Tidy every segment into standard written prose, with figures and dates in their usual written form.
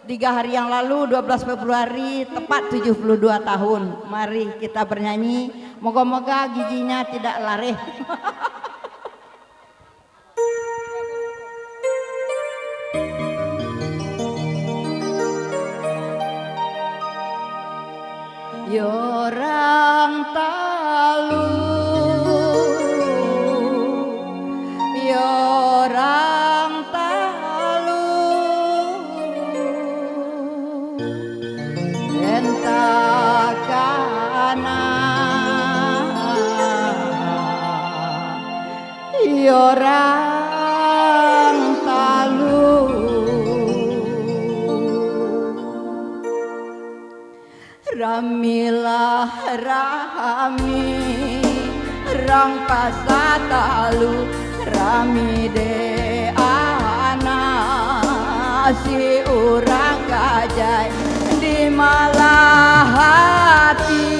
3 hari yang lalu 12 Februari tepat 72 tahun. Mari kita bernyanyi, moga-moga giginya tidak lareh. Yorang talu, yorang talu, entakana, yorang talu. Ramilah rami rang pasatalu rami de ana si urang kajai di malah hati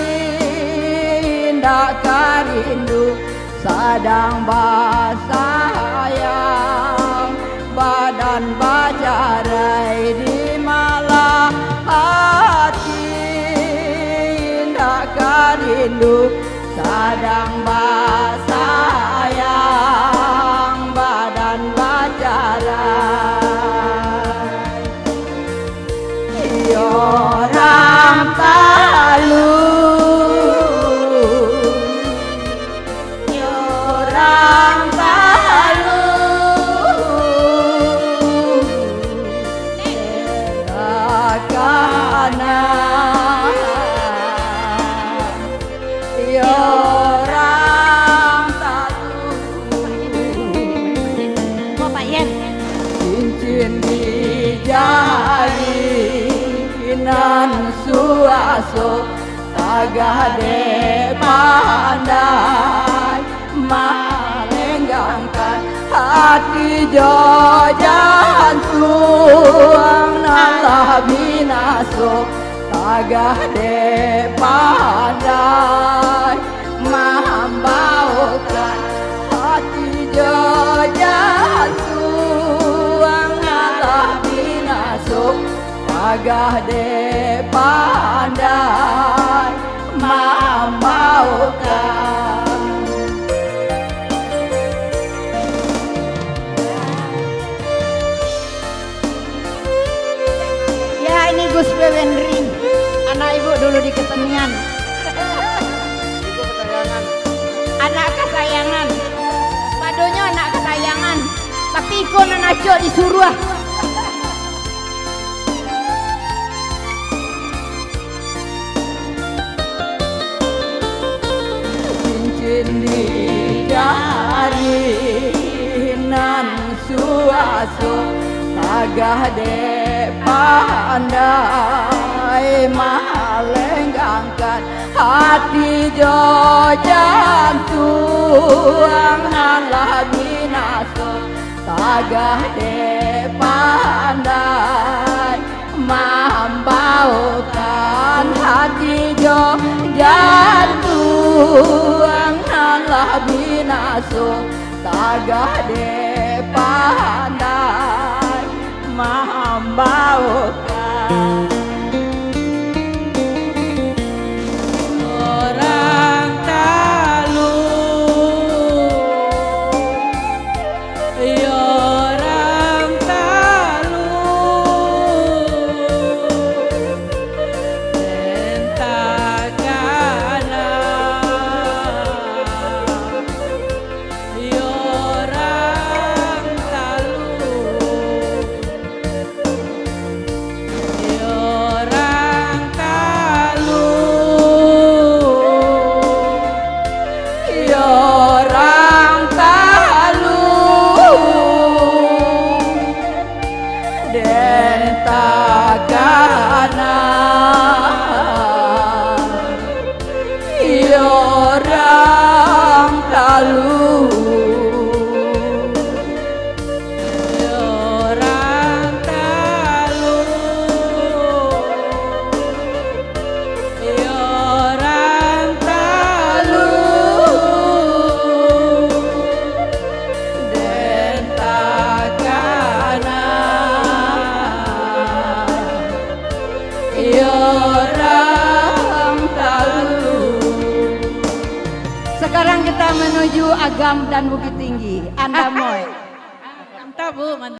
ndak karindu sadang basayang badan bajarai di malah hati karindu sadang basayang badan bajarai yorang talu yorang talu takana orang talu cincin di jari nan suaso tagah de pandai malenggangkan hati jo jantung nalah binaso tagah de pandai membaukan hati jo jantung nalah binasuk tagah de pandai membaukan. Ya ini Gus Bewendri, anak ibu dulu di kesenian. Ibu kesayangan. Anak kesayangan. Padonya anak kesayangan. Tapi ikon anak jo disuruh. Cincin di jari nan suaso tagah de pandai malenggangkan hati jo jantung nalah binaso tagah de pandai membaukan hati jo jantung nalah binaso tagah de pandai membaukan. Orang talu orang talu entakana orang talu orang talu Yorang talu den takana yorang talu orang talu orang talu den takana Gorontalo. Sekarang kita menuju Agam dan Bukit Tinggi. Anda Moy. Mantap Bu, mantap.